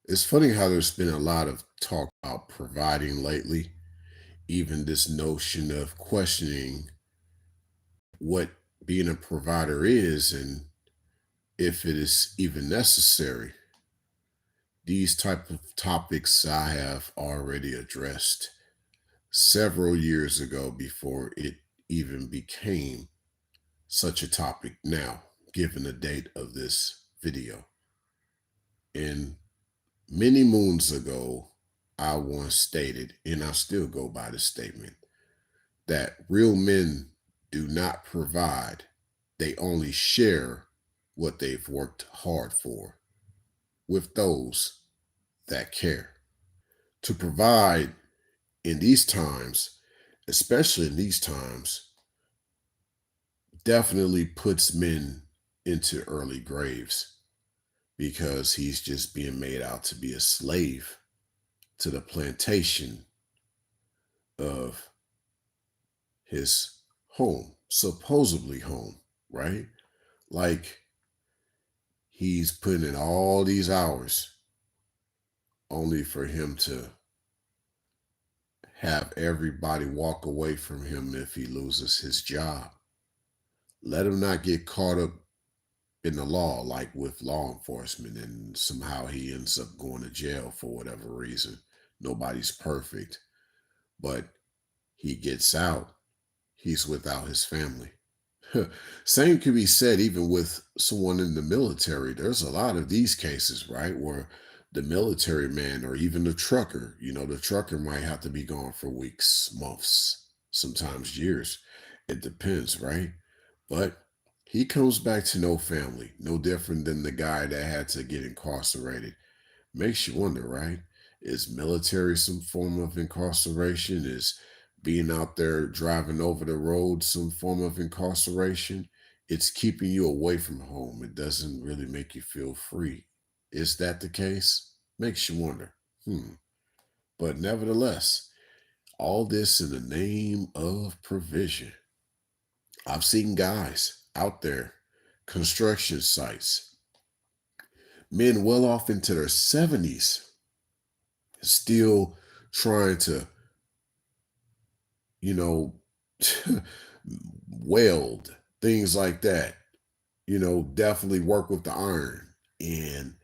It's funny how there's been a lot of talk about providing lately, even this notion of questioning what being a provider is and if it is even necessary. These type of topics I have already addressed several years ago before it even became such a topic now, given the date of this video. And many moons ago, I once stated, and I still go by the statement, that real men do not provide, they only share what they've worked hard for with those that care. To provide in these times, especially in these times, definitely puts men into early graves because he's just being made out to be a slave to the plantation of his home, supposedly home, right? Like he's putting in all these hours only for him to have everybody walk away from him if he loses his job. Let him not get caught up in the law, like with law enforcement, and somehow he ends up going to jail for whatever reason. Nobody's perfect, but he gets out, he's without his family. Same could be said even with someone in the military. There's a lot of these cases, right? Where the military man or even the trucker, the trucker might have to be gone for weeks, months, sometimes years. It depends, right? But he comes back to no family, no different than the guy that had to get incarcerated. Makes you wonder, right? Is military some form of incarceration? Is being out there driving over the road some form of incarceration? It's keeping you away from home. It doesn't really make you feel free. Is that the case? Makes you wonder. But nevertheless, all this in the name of provision. I've seen guys out there, construction sites, men well off into their 70s, still trying to you know, weld, things like that. Definitely work with the iron. And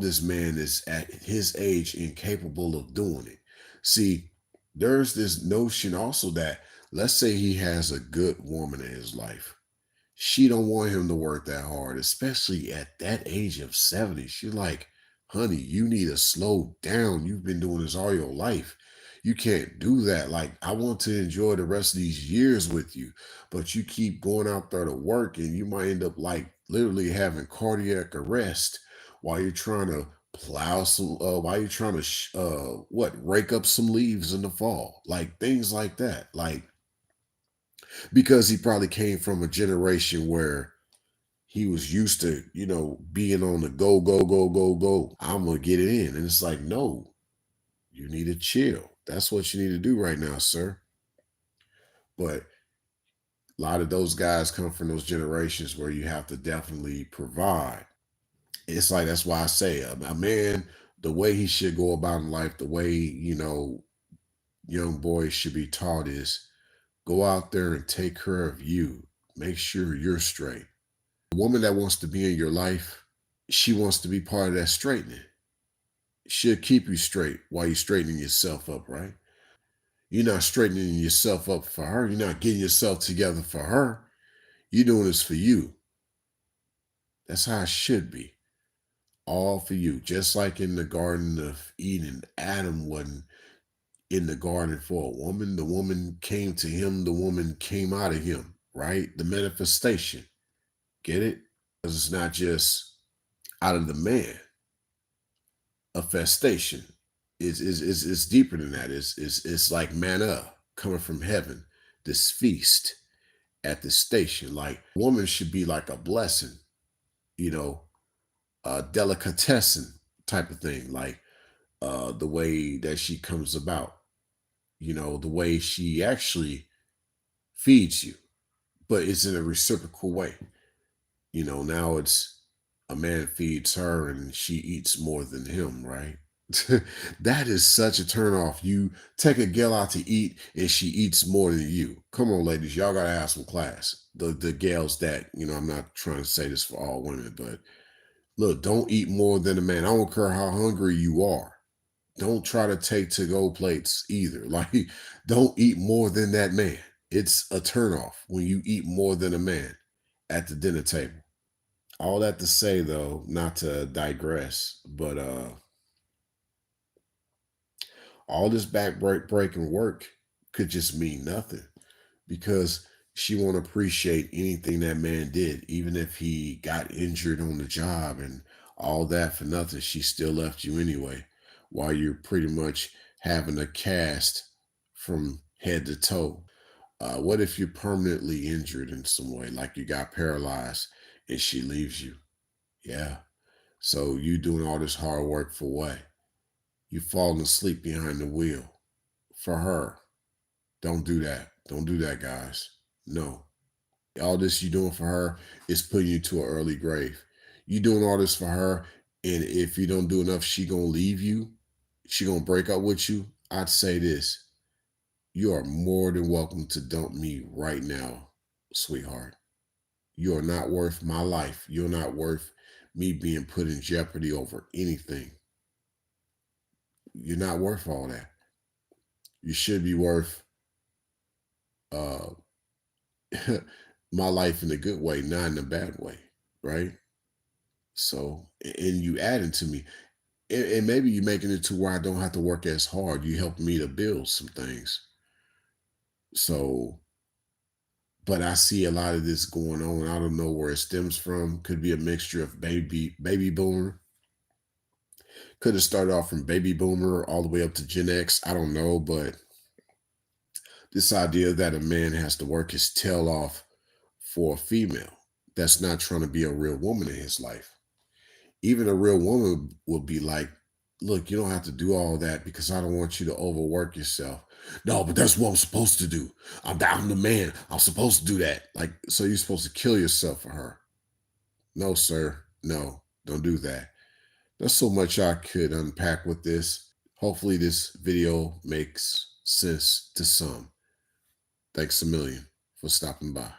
this man is at his age incapable of doing it. See, there's this notion also that let's say he has a good woman in his life. She don't want him to work that hard, especially at that age of 70. She's like, honey, you need to slow down. You've been doing this all your life. You can't do that. Like, I want to enjoy the rest of these years with you, but you keep going out there to work and you might end up like literally having cardiac arrest while you're trying to while you're trying to, rake up some leaves in the fall, like things like that. Like, because he probably came from a generation where he was used to, being on the go, go, go, go, go. I'm gonna get it in. And it's like, no, you need to chill. That's what you need to do right now, sir. But a lot of those guys come from those generations where you have to definitely provide. It's like that's why I say a man, the way he should go about in life, the way, young boys should be taught is go out there and take care of you. Make sure you're straight. The woman that wants to be in your life, she wants to be part of that straightening. She'll keep you straight while you're straightening yourself up, right? You're not straightening yourself up for her. You're not getting yourself together for her. You're doing this for you. That's how it should be. All for you. Just like in the Garden of Eden, Adam wasn't in the garden for a woman. The woman came to him. The woman came out of him, right? The manifestation. Get it? Because it's not just out of the man. A festation. It's deeper than that. It's like manna coming from heaven. This feast at the station. Like woman should be like a blessing, you know, a delicatessen type of thing. Like the way that she comes about, the way she actually feeds you, but it's in a reciprocal way. Now it's a man feeds her and she eats more than him, right? That is such a turnoff. You take a girl out to eat and she eats more than you. Come on, ladies, y'all gotta have some class. The gals that, I'm not trying to say this for all women, but look, don't eat more than a man. I don't care how hungry you are. Don't try to take to-go plates either. Like, don't eat more than that man. It's a turnoff when you eat more than a man at the dinner table. All that to say though, not to digress, but all this breaking work could just mean nothing because she won't appreciate anything that man did, even if he got injured on the job and all that for nothing. She still left you anyway, while you're pretty much having a cast from head to toe. What if you're permanently injured in some way, like you got paralyzed and she leaves you? Yeah. So you doing all this hard work for what? You falling asleep behind the wheel for her. Don't do that. Don't do that, guys. No. All this you doing for her is putting you to an early grave. You doing all this for her, and if you don't do enough, she gonna leave you. She gonna break up with you. I'd say this: you are more than welcome to dump me right now, sweetheart. You are not worth my life. You're not worth me being put in jeopardy over anything. You're not worth all that. You should be worth uh my life in a good way, not in a bad way, right? So, and you adding to me, and maybe you're making it to where I don't have to work as hard. You help me to build some things. So, but I see a lot of this going on. I don't know where it stems from. Could be a mixture of baby boomer. Could have started off from baby boomer all the way up to Gen X. I don't know, but this idea that a man has to work his tail off for a female that's not trying to be a real woman in his life. Even a real woman will be like, look, you don't have to do all that because I don't want you to overwork yourself. No, but that's what I'm supposed to do. I'm the man. I'm supposed to do that. Like, so you're supposed to kill yourself for her. No, sir. No, don't do that. There's so much I could unpack with this. Hopefully, this video makes sense to some. Thanks a million for stopping by.